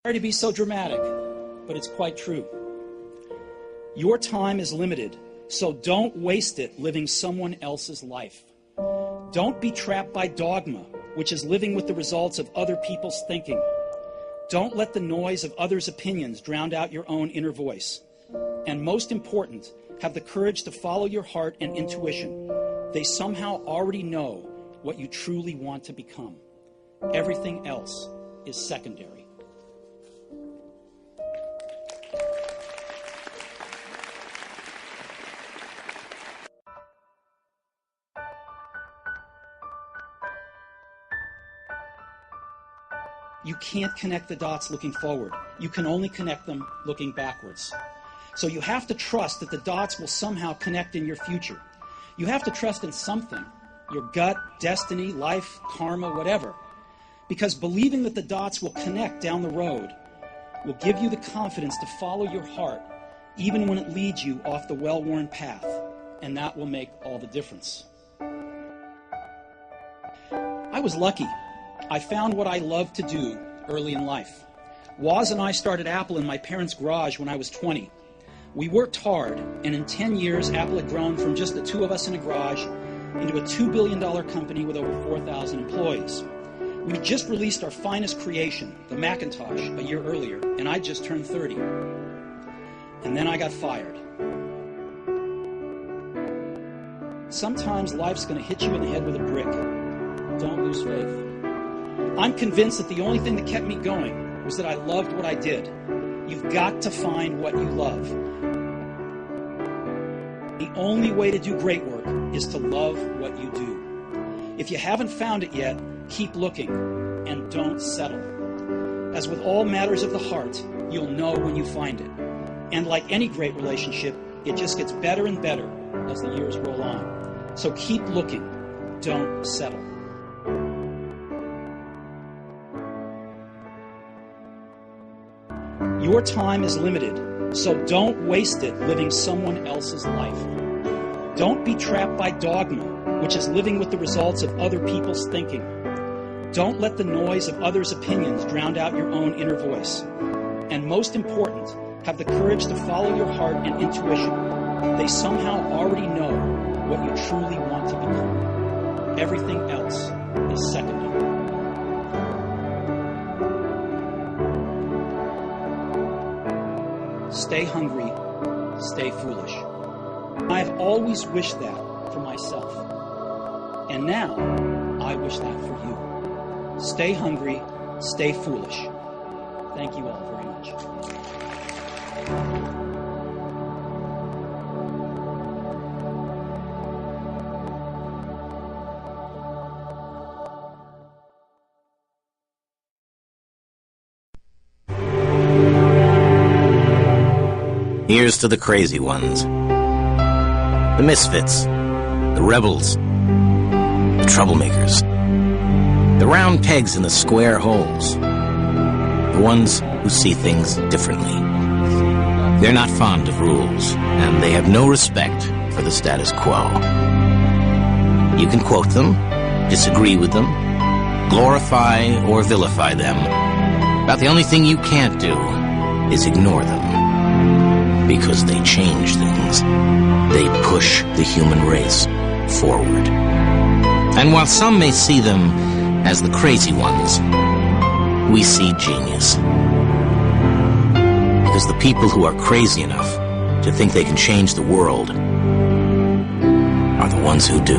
Sorry to be so dramatic, but it's quite true. Your time is limited, so don't waste it living someone else's life. Don't be trapped by dogma, which is living with the results of other people's thinking. Don't let the noise of others' opinions drown out your own inner voice. And most important, have the courage to follow your heart and intuition. They somehow already know what you truly want to become. Everything else is secondary. You can't connect the dots looking forward. You can only connect them looking backwards. So you have to trust that the dots will somehow connect in your future. You have to trust in something, your gut, destiny, life, karma, whatever. Because believing that the dots will connect down the road will give you the confidence to follow your heart, even when it leads you off the well-worn path. And that will make all the difference. I was lucky. I found what I loved to do early in life. Woz and I started Apple in my parents' garage when I was 20. We worked hard, and in 10 years, Apple had grown from just the two of us in a garage into a $2 billion company with over 4,000 employees. We just released our finest creation, the Macintosh, a year earlier, and I just turned 30. And then I got fired. Sometimes life's going to hit you in the head with a brick. Don't lose faith. I'm convinced that the only thing that kept me going was that I loved what I did. You've got to find what you love. The only way to do great work is to love what you do. If you haven't found it yet, keep looking and don't settle. As with all matters of the heart, you'll know when you find it. And like any great relationship, it just gets better and better as the years roll on. So keep looking. Don't settle. Your time is limited, so don't waste it living someone else's life. Don't be trapped by dogma, which is living with the results of other people's thinking. Don't let the noise of others' opinions drown out your own inner voice. And most important, have the courage to follow your heart and intuition. They somehow already know what you truly want to become. Everything else is secondary. Stay hungry, stay foolish. I've always wished that for myself. And now, I wish that for you. Stay hungry, stay foolish. Thank you all very much. Here's to the crazy ones, the misfits, the rebels, the troublemakers, the round pegs in the square holes, the ones who see things differently. They're not fond of rules, and they have no respect for the status quo. You can quote them, disagree with them, glorify or vilify them, but the only thing you can't do is ignore them. Because they change things. They push the human race forward. And while some may see them as the crazy ones, we see genius. Because the people who are crazy enough to think they can change the world are the ones who do.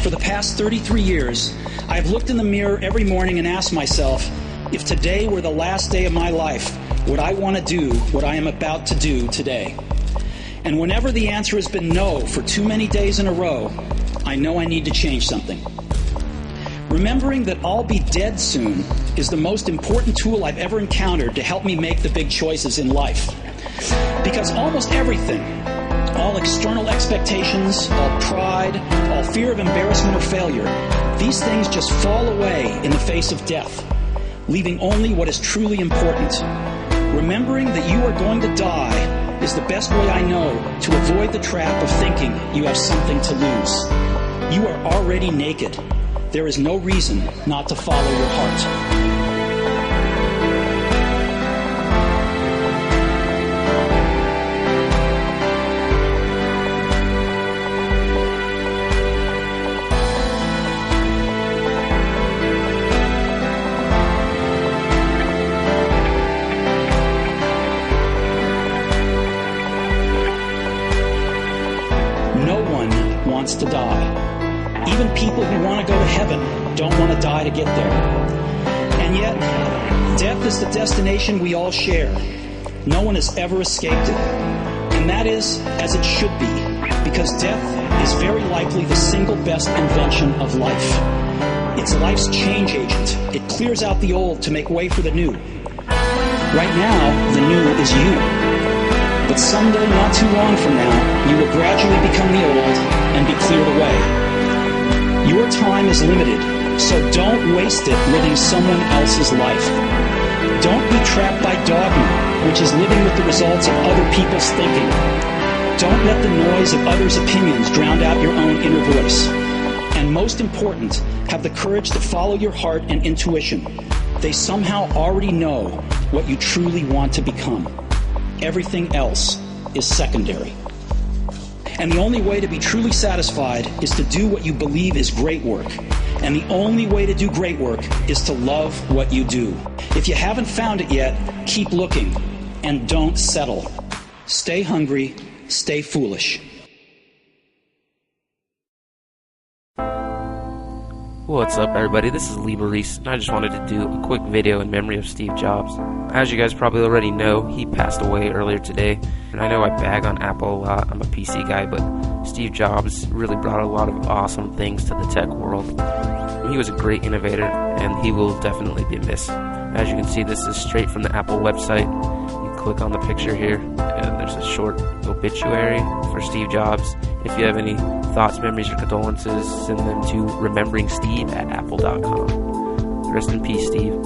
For the past 33 years, I have looked in the mirror every morning and asked myself, if today were the last day of my life, would I want to do what I am about to do today? And whenever the answer has been no for too many days in a row, I know I need to change something. Remembering that I'll be dead soon is the most important tool I've ever encountered to help me make the big choices in life. Because almost everything, all external expectations, all pride, all fear of embarrassment or failure, these things just fall away in the face of death, leaving only what is truly important. Remembering that you are going to die is the best way I know to avoid the trap of thinking you have something to lose. You are already naked. There is no reason not to follow your heart. Wants to die. Even people who want to go to heaven don't want to die to get there. And yet, death is the destination we all share. No one has ever escaped it. And that is as it should be, because death is very likely the single best invention of life. It's life's change agent. It clears out the old to make way for the new. Right now, the new is you. But someday, not too long from now, you will gradually become the old and be cleared away. Your time is limited, so don't waste it living someone else's life. Don't be trapped by dogma, which is living with the results of other people's thinking. Don't let the noise of others' opinions drown out your own inner voice. And most important, have the courage to follow your heart and intuition. They somehow already know what you truly want to become. Everything else is secondary. And the only way to be truly satisfied is to do what you believe is great work. And the only way to do great work is to love what you do. If you haven't found it yet, keep looking and don't settle. Stay hungry, stay foolish. What's up, everybody? This is Lee Maurice, and I just wanted to do a quick video in memory of Steve Jobs. As you guys probably already know, he passed away earlier today, and I know I bag on Apple a lot. I'm a PC guy, but Steve Jobs really brought a lot of awesome things to the tech world. He was a great innovator, and he will definitely be missed. As you can see, this is straight from the Apple website. You click on the picture here, and there's a short obituary for Steve Jobs. If you have any thoughts, memories, or condolences, send them to rememberingsteve@apple.com. Rest in peace, Steve.